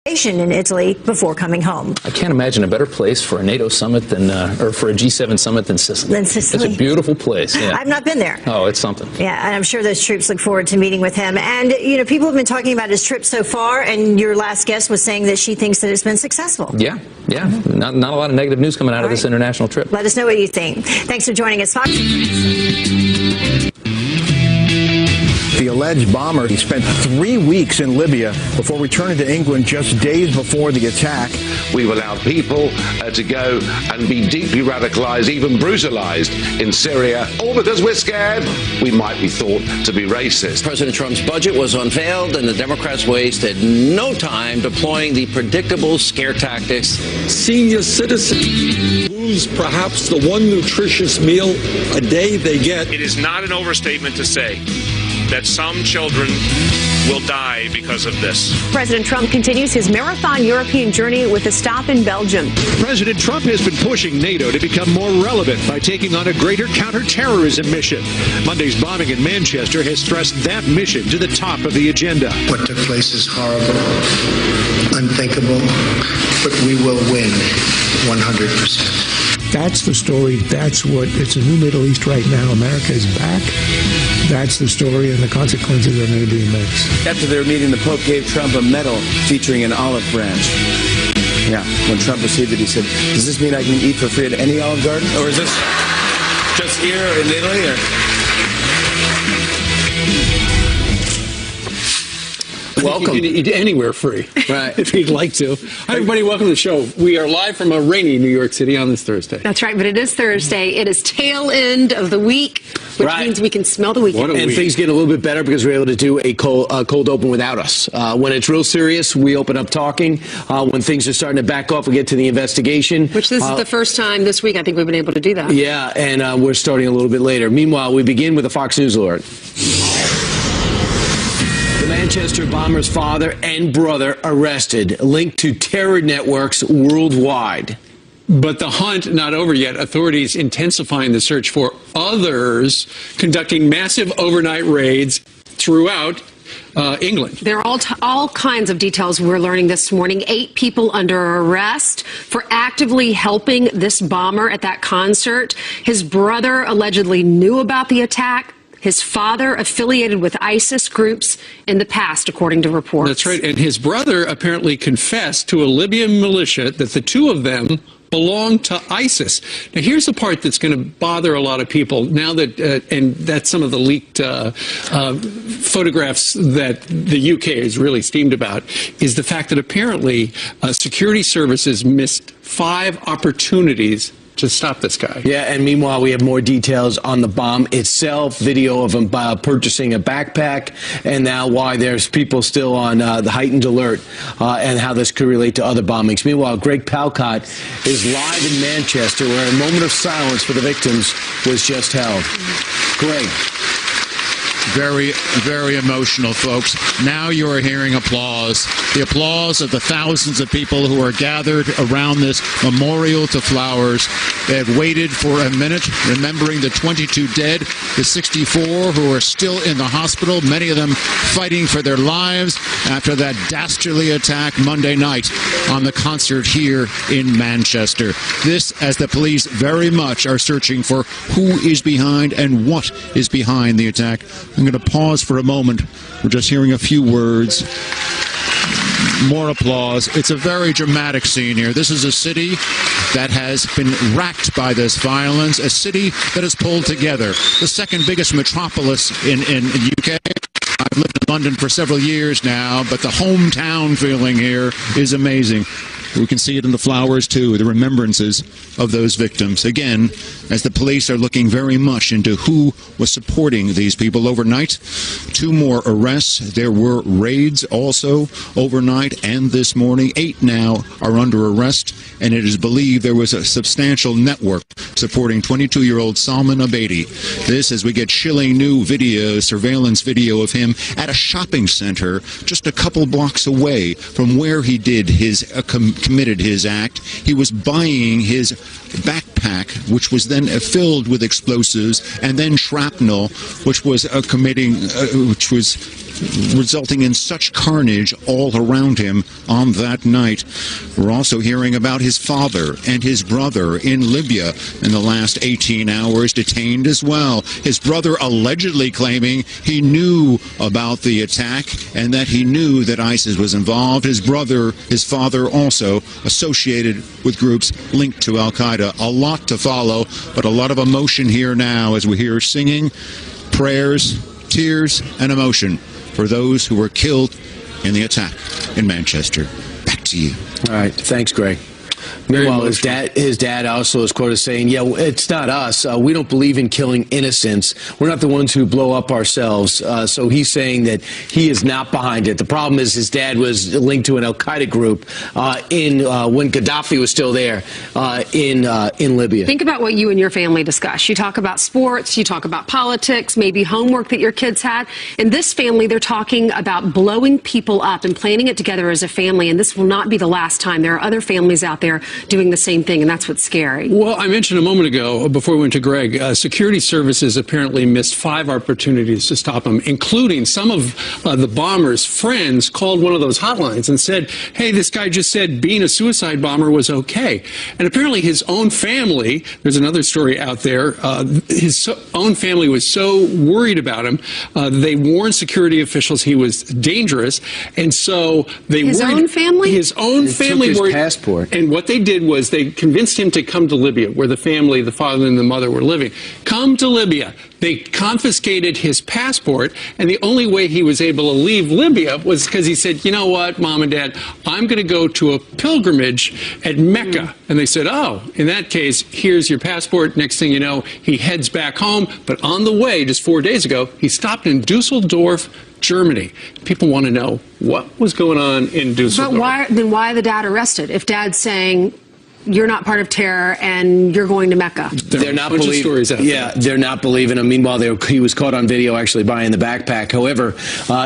in Italy before coming home. I can't imagine a better place for a NATO summit than, or for a G7 summit than Sicily. It's a beautiful place. Yeah. I've not been there. Oh, it's something. Yeah, and I'm sure those troops look forward to meeting with him. And, you know, people have been talking about his trip so far, and your last guest was saying that she thinks that it's been successful. Yeah. Not a lot of negative news coming out of this international trip. Let us know what you think. Thanks for joining us, Fox. The alleged bomber spent 3 weeks in Libya before returning to England just days before the attack. We've allowed people to go and be deeply radicalized, even brutalized in Syria, all because we're scared we might be thought to be racist. President Trump's budget was unveiled, and the Democrats wasted no time deploying the predictable scare tactics. Senior citizens lose perhaps the one nutritious meal a day they get. It is not an overstatement to say that some children will die because of this. President Trump continues his marathon European journey with a stop in Belgium. President Trump has been pushing NATO to become more relevant by taking on a greater counterterrorism mission. Monday's bombing in Manchester has thrust that mission to the top of the agenda. What took place is horrible, unthinkable, but we will win 100%. That's the story. That's what, it's a new Middle East right now. America is back. That's the story, and the consequences are going to be immense. After their meeting, the Pope gave Trump a medal featuring an olive branch. Yeah, when Trump received it, he said, does this mean I can eat for free at any Olive Garden? Or is this just here in Italy? Or? Welcome. You can eat anywhere free, right? If you'd like to. Hi, everybody. Welcome to the show. We are live from a rainy New York City on this Thursday. That's right, but it is Thursday. It is tail end of the week, which means we can smell the weekend. And things get a little bit better because we're able to do a cold open without us. When it's real serious, we open up talking. When things are starting to back off, we get to the investigation. Which this is the first time this week I think we've been able to do that. Yeah, and we're starting a little bit later. Meanwhile, we begin with a Fox News alert. The Manchester bomber's father and brother arrested, linked to terror networks worldwide. But the hunt not over yet. Authorities intensifying the search for others, conducting massive overnight raids throughout England. There are all kinds of details we're learning this morning. 8 people under arrest for actively helping this bomber at that concert. His brother allegedly knew about the attack. His father affiliated with ISIS groups in the past, according to reports. That's right. And his brother apparently confessed to a Libyan militia that the two of them belong to ISIS. Now, here's the part that's going to bother a lot of people now that, and that's some of the leaked photographs that the UK is really steamed about, is the fact that apparently security services missed 5 opportunities to stop this guy. Yeah, and meanwhile, we have more details on the bomb itself, video of him purchasing a backpack, and now why there's people still on the heightened alert, and how this could relate to other bombings. Meanwhile, Greg Palcott is live in Manchester, where a moment of silence for the victims was just held. Greg. Very, very emotional, folks. Now you are hearing applause. The applause of the thousands of people who are gathered around this memorial to Flowers. They have waited for a minute, remembering the 22 dead, the 64 who are still in the hospital, many of them fighting for their lives after that dastardly attack Monday night on the concert here in Manchester. This, as the police very much are searching for who is behind and what is behind the attack. I'm going to pause for a moment. We're just hearing a few words. More applause. It's a very dramatic scene here. This is a city that has been racked by this violence, a city that is pulled together. The second biggest metropolis in the UK. I've lived in London for several years now, but the hometown feeling here is amazing. We can see it in the flowers, too, the remembrances of those victims. Again, as the police are looking very much into who was supporting these people overnight. 2 more arrests. There were raids also overnight and this morning. 8 now are under arrest, and it is believed there was a substantial network supporting 22-year-old Salman Abedi. This as we get chilling new video, surveillance video of him at a shopping center just a couple blocks away from where he did his committed his act. He was buying his backpack, which was then filled with explosives, and then shrapnel, which was resulting in such carnage all around him on that night. We're also hearing about his father and his brother in Libya in the last 18 hours, detained as well. His brother allegedly claiming he knew about the attack and that he knew that ISIS was involved. His father also associated with groups linked to Al-Qaeda. A lot to follow, but a lot of emotion here now as we hear singing, prayers, tears, and emotion for those who were killed in the attack in Manchester. Back to you. All right. Thanks, Greg. Meanwhile, his dad also is quoted saying, yeah, it's not us. We don't believe in killing innocents. We're not the ones who blow up ourselves. So he's saying that he is not behind it. The problem is his dad was linked to an Al-Qaeda group when Gaddafi was still there in Libya. Think about what you and your family discuss. You talk about sports, you talk about politics, maybe homework that your kids had. In this family, they're talking about blowing people up and planning it together as a family, and this will not be the last time. There are other families out there doing the same thing, and that's what's scary. Well, I mentioned a moment ago, before we went to Greg, security services apparently missed 5 opportunities to stop him, including some of the bomber's friends called one of those hotlines and said, hey, this guy just said being a suicide bomber was okay. And apparently his own family, there's another story out there, his own family was so worried about him, they warned security officials he was dangerous, and so they His own family? His own family took his passport. And what they did was they convinced him to come to Libya, where the family, the father and the mother, were living. Come to Libya. They confiscated his passport, and the only way he was able to leave Libya was because he said, you know what, Mom and Dad, I'm going to go to a pilgrimage at Mecca. And they said, oh, in that case, here's your passport. Next thing you know, he heads back home. But on the way, just 4 days ago, he stopped in Dusseldorf, Germany. People want to know what was going on in Dusseldorf. But why the dad arrested? If dad's saying you're not part of terror and you're going to Mecca. They're not believing. Yeah, they're not believing him. Meanwhile, he was caught on video actually buying the backpack. However,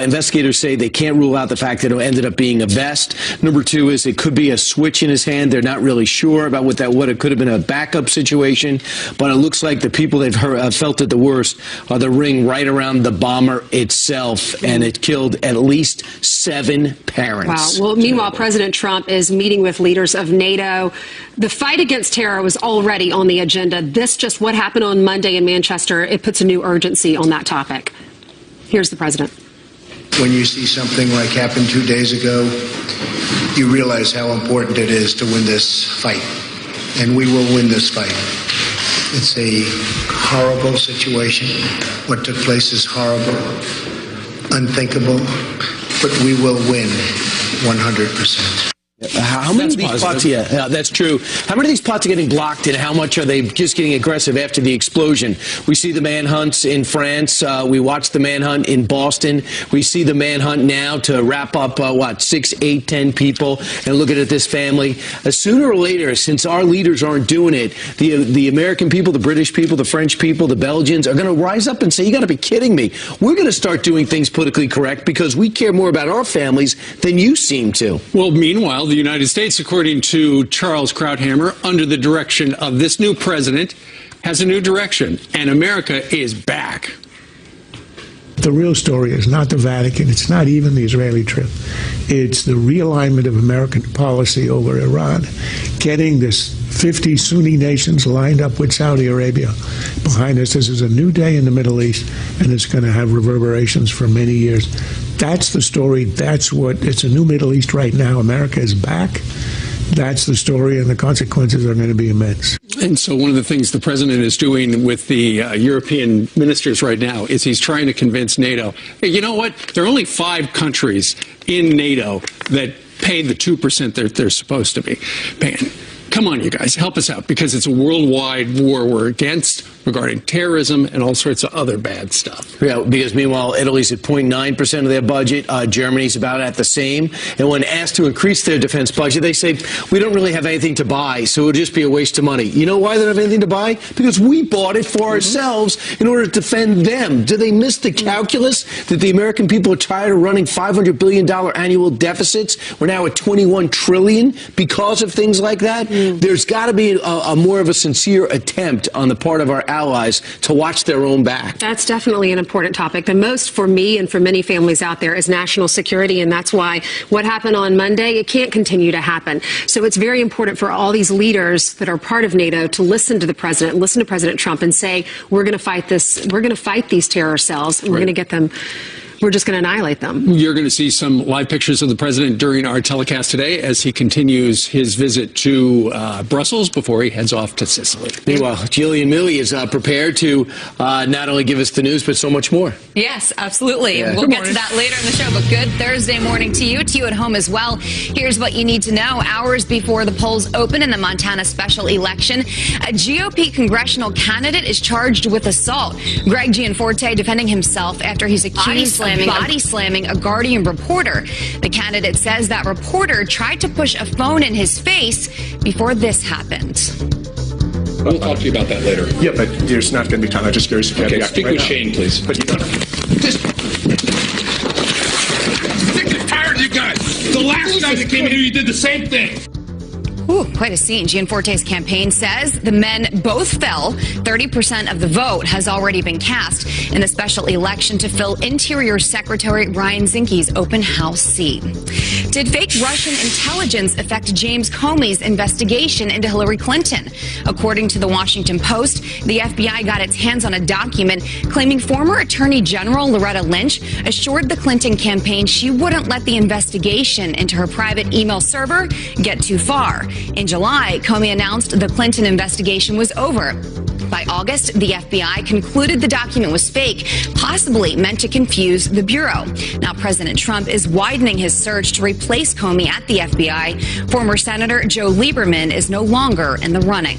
investigators say they can't rule out the fact that it ended up being a vest. Number 2 is it could be a switch in his hand. They're not really sure about what it could have been, a backup situation. But it looks like the people that felt it the worst are the ring right around the bomber itself, and it killed at least 7 parents. Wow. Well, meanwhile, President Trump is meeting with leaders of NATO. The fight against terror was already on the agenda. Just what happened on Monday in Manchester, it puts a new urgency on that topic. Here's the president. When you see something like happened 2 days ago, you realize how important it is to win this fight. And we will win this fight. It's a horrible situation. What took place is horrible, unthinkable, but we will win 100%. How many of these plots? Yeah, that's true. How many of these plots are getting blocked, and how much are they just getting aggressive after the explosion? We see the manhunts in France. We watched the manhunt in Boston. We see the manhunt now to wrap up, 6, 8, 10 people. And look at this family. Sooner or later, since our leaders aren't doing it, the American people, the British people, the French people, the Belgians are going to rise up and say, you got to be kidding me. We're going to start doing things politically correct because we care more about our families than you seem to. Well, meanwhile, the United States, according to Charles Krauthammer, under the direction of this new president, has a new direction, and America is back. The real story is not the Vatican. It's not even the Israeli trip. It's the realignment of American policy over Iran, getting this 50 Sunni nations lined up with Saudi Arabia behind us. This is a new day in the Middle East, and it's going to have reverberations for many years. That's the story. It's a new Middle East right now. America is back. That's the story, and the consequences are going to be immense. And so one of the things the president is doing with the European ministers right now is he's trying to convince NATO, hey, you know what? There are only 5 countries in NATO that pay the 2% that they're supposed to be paying. Come on, you guys, help us out, because it's a worldwide war we're against regarding terrorism and all sorts of other bad stuff. Yeah, because meanwhile, Italy's at 0.9% of their budget. Germany's about at the same. And when asked to increase their defense budget, they say, we don't really have anything to buy, so it'll just be a waste of money. You know why they don't have anything to buy? Because we bought it for ourselves in order to defend them. Do they miss the calculus that the American people are tired of running $500 billion annual deficits? We're now at $21 trillion because of things like that. There's got to be a more of a sincere attempt on the part of our allies to watch their own back. That's definitely an important topic. The most for me and for many families out there is national security, and that's why what happened on Monday, it can't continue to happen. So it's very important for all these leaders that are part of NATO to listen to the president, listen to President Trump, and say, we're going to fight this, we're going to fight these terror cells, and we're going to get them. We're just going to annihilate them. You're going to see some live pictures of the president during our telecast today as he continues his visit to Brussels before he heads off to Sicily. Meanwhile, Jillian Milley is prepared to not only give us the news, but so much more. Yes, absolutely. Yeah. We'll get to that later in the show, but good Thursday morning to you at home as well. Here's what you need to know. Hours before the polls open in the Montana special election, a GOP congressional candidate is charged with assault. Greg Gianforte defending himself after he's accused of body slamming a Guardian reporter. The candidate says that reporter tried to push a phone in his face before this happened. We'll talk to you about that later. Yeah, but there's not going to be time. I'm just curious if you okay, have speak with Shane, please. But you don't. Sick and tired of you guys. The last time you came here, you did the same thing. Ooh, quite a scene. Gianforte's campaign says the men both fell. 30% of the vote has already been cast in the special election to fill Interior Secretary Ryan Zinke's open house seat. Did fake Russian intelligence affect James Comey's investigation into Hillary Clinton? According to the Washington Post, the FBI got its hands on a document claiming former Attorney General Loretta Lynch assured the Clinton campaign she wouldn't let the investigation into her private email server get too far. In July, Comey announced the Clinton investigation was over. By August, the FBI concluded the document was fake, possibly meant to confuse the Bureau. Now, President Trump is widening his search to replace Comey at the FBI. Former Senator Joe Lieberman is no longer in the running.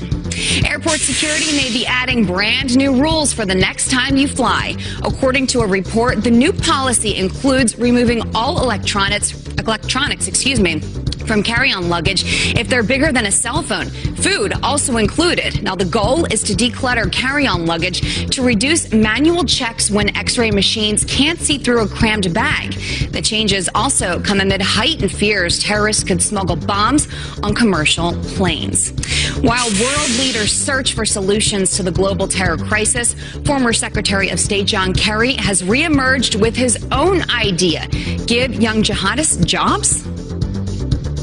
Airport security may be adding brand new rules for the next time you fly. According to a report, the new policy includes removing all electronics, from carry-on luggage if they're bigger than a cell phone. Food also included. Now, the goal is to declutter carry-on luggage to reduce manual checks when X-ray machines can't see through a crammed bag. The changes also come amid heightened fears terrorists could smuggle bombs on commercial planes. While world leaders search for solutions to the global terror crisis, former Secretary of State John Kerry has reemerged with his own idea: give young jihadists jobs?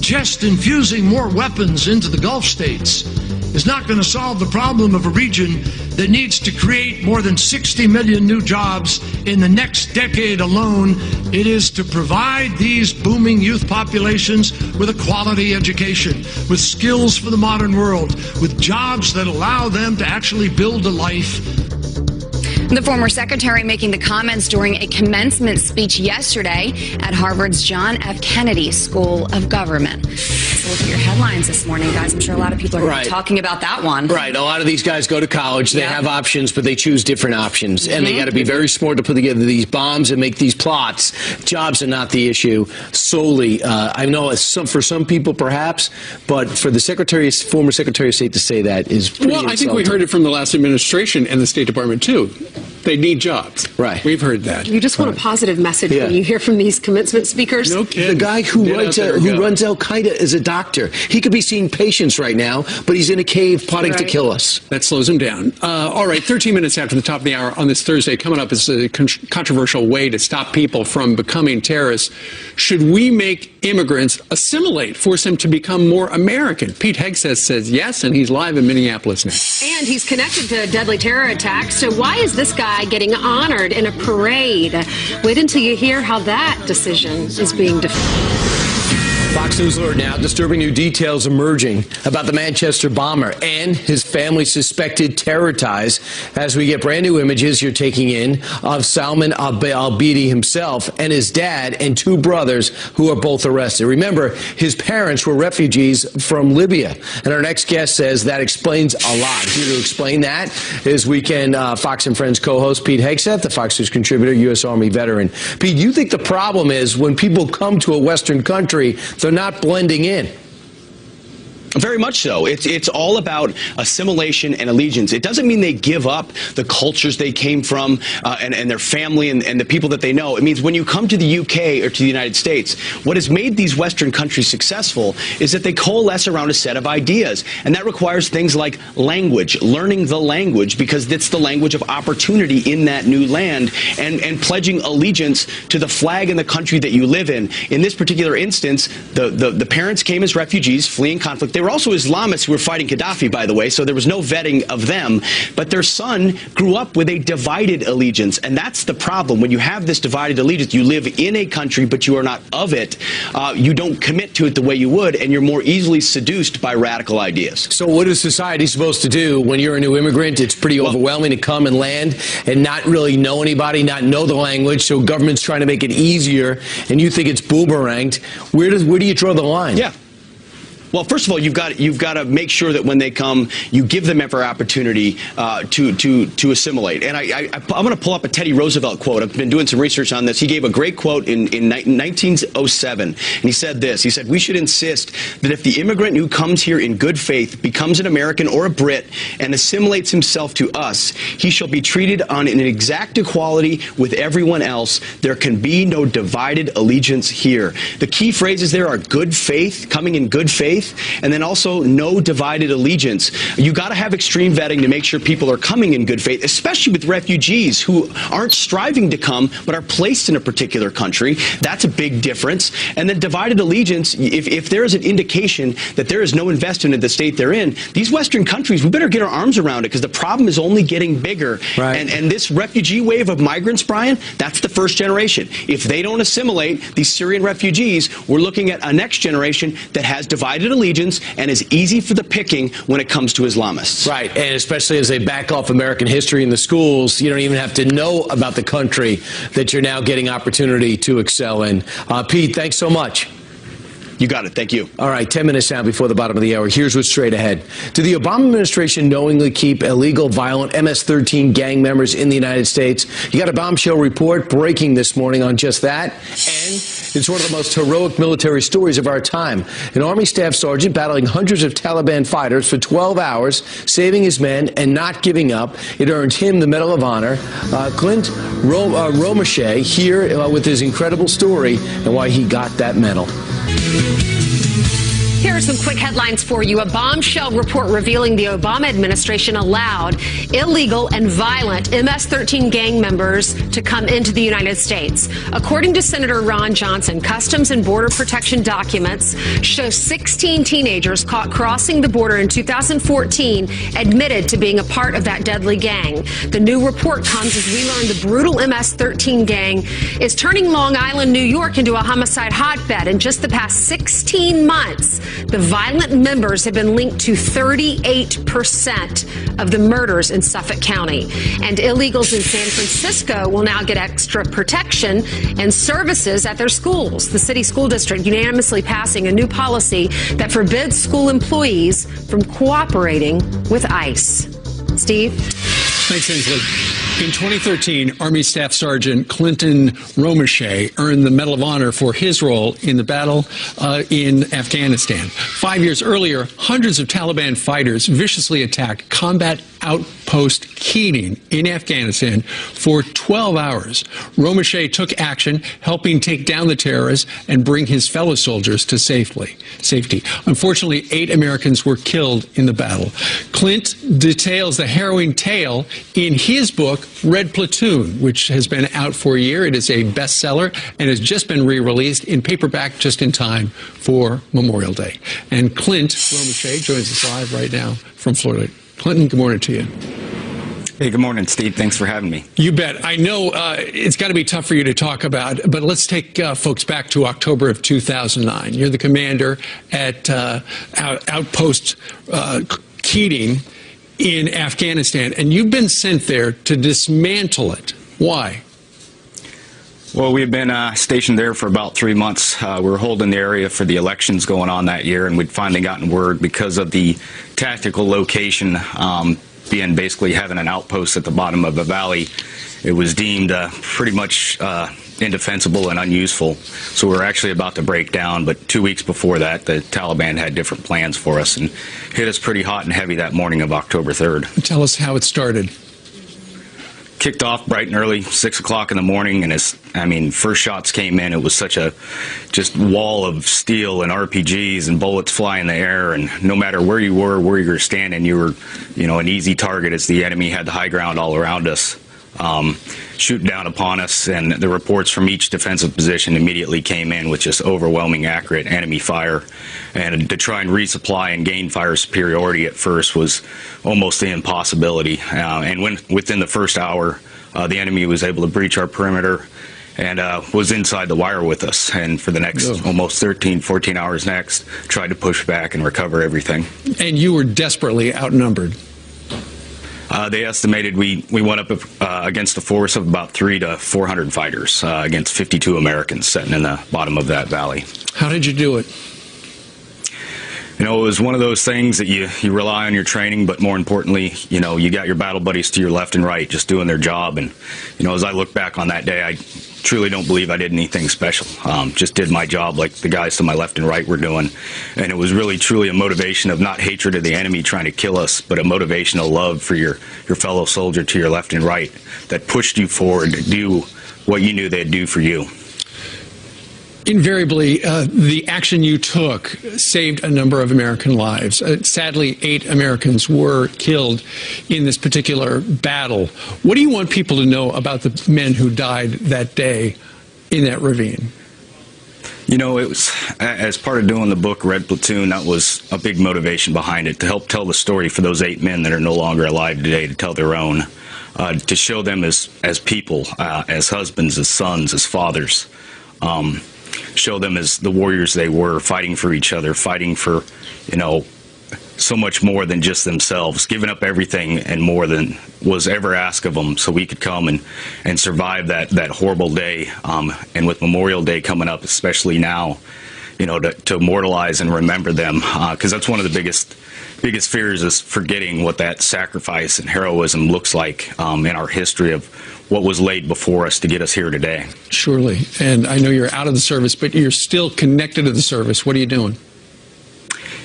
Just infusing more weapons into the Gulf states is not going to solve the problem of a region that needs to create more than 60 million new jobs in the next decade alone. It is to provide these booming youth populations with a quality education, with skills for the modern world, with jobs that allow them to actually build a life. The former secretary making the comments during a commencement speech yesterday at Harvard's John F. Kennedy School of Government. So look at your headlines this morning, guys. I'm sure a lot of people are going to be talking about that one. Right. A lot of these guys go to college. They have options, but they choose different options. And they got to be very smart to put together these bombs and make these plots. Jobs are not the issue solely. I know for some people, perhaps, but for the former Secretary of State to say that is pretty insulting. I think we heard it from the last administration and the State Department, too. They need jobs. Right. We've heard that. You just want a positive message when you hear from these commencement speakers. No kidding. The guy who runs Al-Qaeda is a doctor. He could be seeing patients right now, but he's in a cave plotting to kill us. That slows him down. All right, 13 minutes after the top of the hour on this Thursday, coming up is a controversial way to stop people from becoming terrorists. Should we make immigrants assimilate, force them to become more American? Pete Hegseth says yes, and he's live in Minneapolis now. And he's connected to a deadly terror attack. So why is this guy getting honored in a parade? Wait until you hear how that decision is being defined. Fox News alert now. Disturbing new details emerging about the Manchester bomber and his family suspected terror ties. As we get brand new images you're taking in of Salman al-Bidi himself and his dad and two brothers who are both arrested. Remember, his parents were refugees from Libya. And our next guest says that explains a lot. Here to explain that is Weekend Fox and Friends co-host Pete Hegseth, the Fox News contributor, U.S. Army veteran. Pete, you think the problem is when people come to a Western country, they're not blending in? Very much so. It's all about assimilation and allegiance. It doesn't mean they give up the cultures they came from and their family and the people that they know. It means when you come to the UK or to the United States, what has made these Western countries successful is that they coalesce around a set of ideas. And that requires things like language, learning the language, because it's the language of opportunity in that new land, and pledging allegiance to the flag and the country that you live in. In this particular instance, the parents came as refugees fleeing conflict. They were also Islamists who were fighting Gaddafi, by the way, so there was no vetting of them. But their son grew up with a divided allegiance, and that's the problem. When you have this divided allegiance, you live in a country, but you are not of it. You don't commit to it the way you would, and you're more easily seduced by radical ideas. So what is society supposed to do when you're a new immigrant? It's pretty overwhelming to come and land and not really know anybody, not know the language, so government's trying to make it easier, and you think it's boomeranged. Where do you draw the line? Yeah. Well, first of all, you've got to make sure that when they come, you give them every opportunity to assimilate. And I'm going to pull up a Teddy Roosevelt quote. I've been doing some research on this. He gave a great quote in 1907, and he said this. He said, "We should insist that if the immigrant who comes here in good faith becomes an American or a Brit and assimilates himself to us, he shall be treated on an exact equality with everyone else. There can be no divided allegiance here." The key phrases there are good faith, coming in good faith, and then also no divided allegiance. You got to have extreme vetting to make sure people are coming in good faith, especially with refugees who aren't striving to come but are placed in a particular country. That's a big difference. And then divided allegiance, if there is an indication that there is no investment in the state they're in, these Western countries, we better get our arms around it, because the problem is only getting bigger. Right. And this refugee wave of migrants, Brian, that's the first generation. If they don't assimilate, these Syrian refugees, we're looking at a next generation that has divided allegiance and is easy for the picking when it comes to Islamists. Right, and especially as they back off American history in the schools, you don't even have to know about the country that you're now getting opportunity to excel in. Pete, thanks so much. You got it. Thank you. All right, 10 minutes now before the bottom of the hour. Here's what's straight ahead. Did the Obama administration knowingly keep illegal, violent MS-13 gang members in the United States? You got a bombshell report breaking this morning on just that. And it's one of the most heroic military stories of our time. An Army staff sergeant battling hundreds of Taliban fighters for 12 hours, saving his men and not giving up. It earned him the Medal of Honor. Clint Romeshay here with his incredible story and why he got that medal. Here are some quick headlines for you. A bombshell report revealing the Obama administration allowed illegal and violent MS-13 gang members to come into the United States. According to Senator Ron Johnson, Customs and Border Protection documents show 16 teenagers caught crossing the border in 2014 admitted to being a part of that deadly gang. The new report comes as we learn the brutal MS-13 gang is turning Long Island, New York into a homicide hotbed. In just the past 16 months, the violent members have been linked to 38% of the murders in Suffolk County. And illegals in San Francisco will now get extra protection and services at their schools. The city school district unanimously passing a new policy that forbids school employees from cooperating with ICE. Steve? Thanks, Ainsley. In 2013, Army Staff Sergeant Clinton Romeshay earned the Medal of Honor for his role in the battle in Afghanistan. 5 years earlier, hundreds of Taliban fighters viciously attacked combat outpost Keating in Afghanistan for 12 hours. Romeshay took action, helping take down the terrorists and bring his fellow soldiers to safety. Unfortunately, 8 Americans were killed in the battle. Clint details the harrowing tale in his book, Red Platoon, which has been out for a year. It is a bestseller and has just been re-released in paperback just in time for Memorial Day. And Clint Romeshay joins us live right now from Florida. Clinton, good morning to you. Hey, good morning, Steve. Thanks for having me. You bet. I know it's got to be tough for you to talk about, but let's take folks back to October of 2009. You're the commander at Outpost Keating in Afghanistan, and you've been sent there to dismantle it. Why? Well, we've been stationed there for about 3 months. We were holding the area for the elections going on that year, and we'd finally gotten word because of the tactical location being basically having an outpost at the bottom of a valley. it was deemed pretty much indefensible and unuseful. So we were actually about to break down, but 2 weeks before that, the Taliban had different plans for us and hit us pretty hot and heavy that morning of October 3rd. Tell us how it started. Kicked off bright and early, 6 o'clock in the morning, and first shots came in. It was such a just wall of steel and RPGs and bullets fly in the air, and no matter where you were standing, you were, an easy target as the enemy had the high ground all around us, shooting down upon us. And the reports from each defensive position immediately came in with just overwhelming, accurate enemy fire. And to try and resupply and gain fire superiority at first was almost an impossibility. And within the first hour, the enemy was able to breach our perimeter and was inside the wire with us. And for the next almost 13, 14 hours next, tried to push back and recover everything. And you were desperately outnumbered. They estimated we went up against a force of about 300 to 400 fighters against 52 Americans sitting in the bottom of that valley. How did you do it? It was one of those things that you rely on your training, but more importantly, you got your battle buddies to your left and right just doing their job. And, as I look back on that day, I truly don't believe I did anything special. Just did my job like the guys to my left and right were doing. And it was really, truly a motivation of not hatred of the enemy trying to kill us, but a motivation of love for your fellow soldier to your left and right that pushed you forward to do what you knew they'd do for you. Invariably, the action you took saved a number of American lives. Sadly, 8 Americans were killed in this particular battle. What do you want people to know about the men who died that day in that ravine? It was, as part of doing the book Red Platoon, that was a big motivation behind it, to help tell the story for those 8 men that are no longer alive today, to tell their own, to show them as people, as husbands, as sons, as fathers. Show them as the warriors they were, fighting for each other, fighting for, so much more than just themselves, giving up everything and more than was ever asked of them so we could come and survive that horrible day. And with Memorial Day coming up, especially now, to immortalize and remember them, because that's one of the biggest fears is forgetting what that sacrifice and heroism looks like in our history of what was laid before us to get us here today. Surely. And I know you're out of the service, but you're still connected to the service. What are you doing?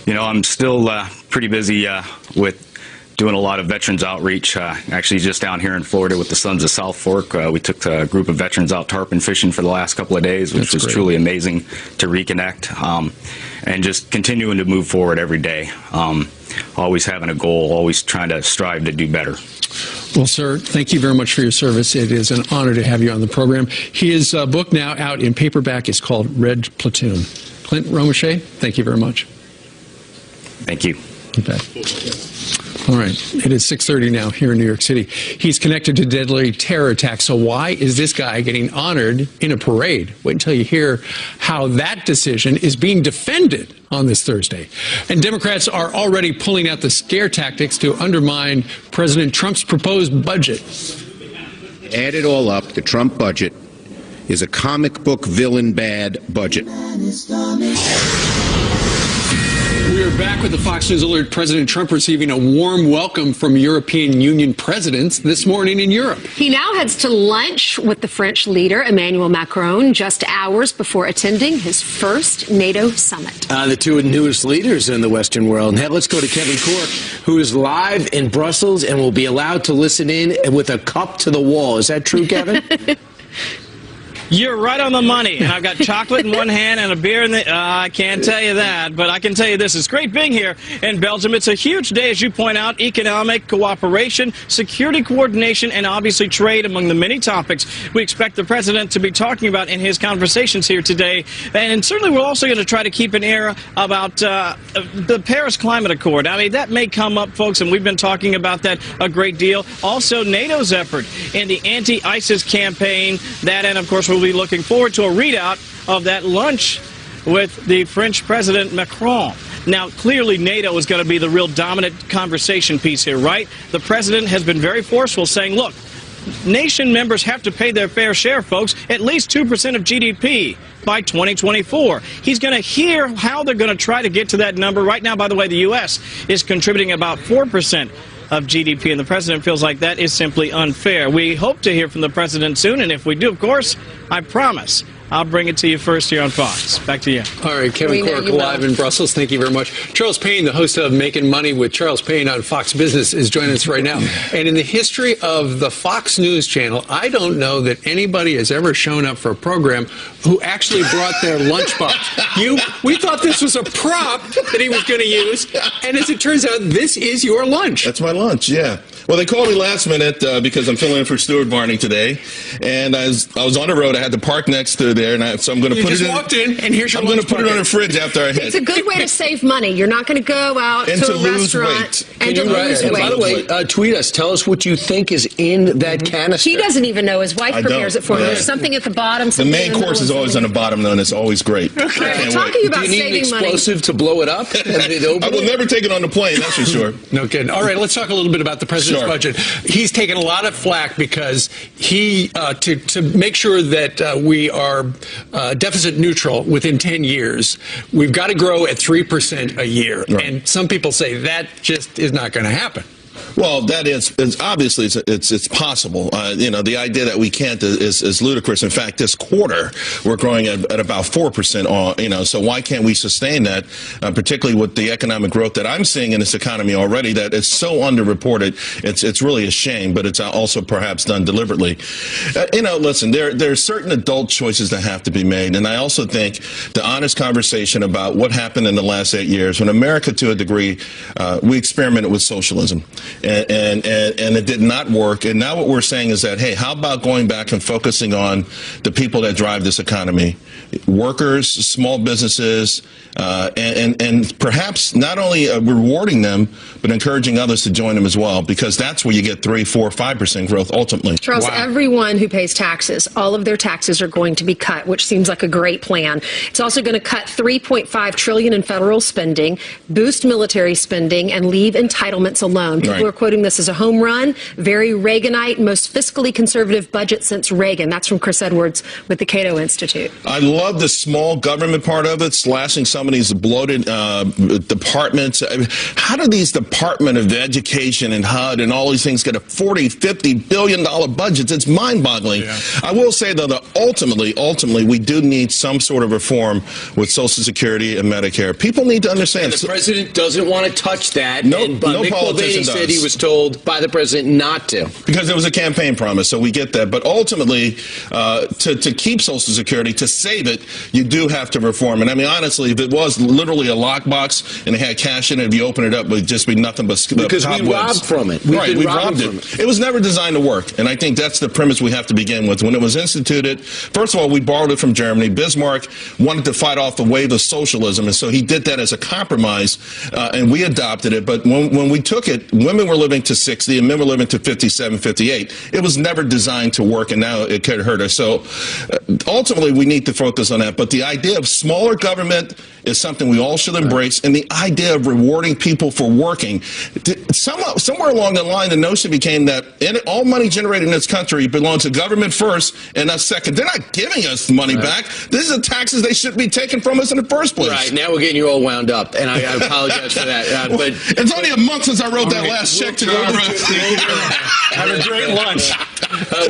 I'm still pretty busy with doing a lot of veterans outreach. Actually, just down here in Florida with the Sons of South Fork, we took a group of veterans out tarpon fishing for the last couple of days, which was truly amazing to reconnect and just continuing to move forward every day. Always having a goal, always trying to strive to do better. Well, sir, thank you very much for your service. It is an honor to have you on the program. His book now out in paperback is called Red Platoon. Clint Romeshay, thank you very much. Thank you. You bet. All right. It is 6:30 now here in New York City. He's connected to deadly terror attacks. So why is this guy getting honored in a parade? Wait until you hear how that decision is being defended on this Thursday. And Democrats are already pulling out the scare tactics to undermine President Trump's proposed budget. Add it all up, the Trump budget is a comic book villain bad budget. We are back with the Fox News alert. President Trump receiving a warm welcome from European Union presidents this morning in Europe. He now heads to lunch with the French leader, Emmanuel Macron, just hours before attending his first NATO summit. The two newest leaders in the Western world. Now let's go to Kevin Cork, who is live in Brussels and will be allowed to listen in with a cup to the wall. Is that true, Kevin? You're right on the money. And I've got chocolate in one hand and a beer in the... I can't tell you that, but I can tell you this. It's great being here in Belgium. It's a huge day, as you point out, economic cooperation, security coordination, and obviously trade among the many topics we expect the president to be talking about in his conversations here today. And certainly we're also going to try to keep an ear about the Paris Climate Accord. I mean, that may come up, folks, and we've been talking about that a great deal. Also, NATO's effort in the anti-ISIS campaign. That, and of course, we'll be looking forward to a readout of that lunch with the French President Macron. Now, clearly, NATO is going to be the real dominant conversation piece here, right? The president has been very forceful, saying, look, nation members have to pay their fair share, folks, at least 2% of GDP by 2024. He's going to hear how they're going to try to get to that number. Right now, by the way, the U.S. is contributing about 4% of GDP, and the president feels like that is simply unfair. We hope to hear from the president soon, and if we do, of course, I promise I'll bring it to you first here on Fox. Back to you. All right, Kevin Cork live in Brussels. Thank you very much. Charles Payne, the host of Making Money with Charles Payne on Fox Business, is joining us right now. And in the history of the Fox News channel, I don't know that anybody has ever shown up for a program who actually brought their lunchbox. We thought this was a prop that he was going to use, and as it turns out, this is your lunch. That's my lunch, yeah. Well, they called me last minute because I'm filling in for Stuart Varney today, and I was on the road. I had to park next to there, and so I'm going to put it in. You just walked in, and here's your lunch. I'm going to put it on the fridge after I hit. It's a good way to save money. You're not going to go out and to to a lose restaurant weight. and to lose weight. By the way, tweet us. Tell us what you think is in that canister. He doesn't even know. His wife prepares it for him. Yeah. There's something at the bottom. The main course is always on the bottom, though, and it's always great. Okay. Talking about Do you need an saving money. explosive to blow it up? I will never take it on the plane, that's for sure. No kidding. All right, let's talk a little bit about the president's Sure. budget. He's taken a lot of flack because he, to make sure that we are deficit neutral within 10 years, we've got to grow at 3% a year. Right. And some people say that just is not going to happen. Well, that is obviously it's possible. The idea that we can't is ludicrous. In fact, this quarter we're growing at about 4%. So why can't we sustain that? Particularly with the economic growth that I'm seeing in this economy already, that is so underreported. It's really a shame, but it's also perhaps done deliberately. Listen, there are certain adult choices that have to be made, and I also think the honest conversation about what happened in the last 8 years, when America, to a degree, we experimented with socialism. And it did not work. And now what we're saying is that, hey, how about going back and focusing on the people that drive this economy? Workers, small businesses, and perhaps not only rewarding them, but encouraging others to join them as well, because that's where you get 3%, 4%, 5% growth ultimately. Charles, everyone who pays taxes, all of their taxes are going to be cut, which seems like a great plan. It's also going to cut $3.5 trillion in federal spending, boost military spending, and leave entitlements alone. People are quoting this as a home run, very Reaganite, most fiscally conservative budget since Reagan. That's from Chris Edwards with the Cato Institute. I love the small government part of it, slashing some of these bloated departments. How do these Department of Education and HUD and all these things get a $40, $50 billion budget? It's mind-boggling. Yeah. I will say, though, that ultimately, we do need some sort of reform with Social Security and Medicare. People need to understand. And the president doesn't want to touch that. No Mick politician Mulvaney does. said he was told by the president not to. Because it was a campaign promise, so we get that. But ultimately, to keep Social Security, to save it, you do have to reform. And I mean, honestly, if it was literally a lockbox and it had cash in it, if you open it up, it would just be nothing but because we robbed from it. We robbed it. It was never designed to work. And I think that's the premise we have to begin with. When it was instituted, first of all, we borrowed it from Germany. Bismarck wanted to fight off the wave of socialism, and so he did that as a compromise, and we adopted it. But when we took it, women were living to 60 and men were living to 57, 58. It was never designed to work, and now it could hurt us. So ultimately, we need to focus on that. But the idea of smaller government is something we all should embrace, and the idea of rewarding people for working. Somewhere along the line, the notion became that all money generated in this country belongs to government first and us second. They're not giving us the money back. These are taxes they should be taking from us in the first place. Right, now we're getting you all wound up, and I apologize for that. But it's only a month since I wrote that last check to go. Have a great lunch.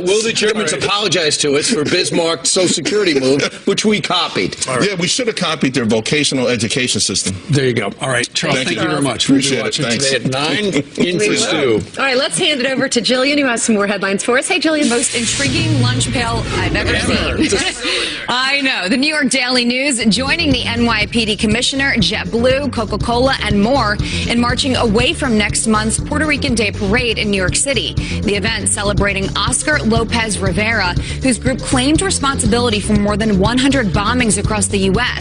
Will the Germans apologize to us for Bismarck's Social Security move, which we copied? Yeah, we should have copied their vocational education system. There you go. All right, Charles, thank you very much. Appreciate it. Thanks. Today at 9 in for Stu. All right, let's hand it over to Jillian, who has some more headlines for us. Hey, Jillian. Most intriguing lunch pail I've ever seen. I know. The New York Daily News joining the NYPD commissioner, JetBlue, Coca-Cola, and more in marching away from next month's Puerto Rican Day Parade in New York City. The event celebrating Oscar Lopez Rivera, whose group claimed responsibility for more than 100 bombings across the U.S.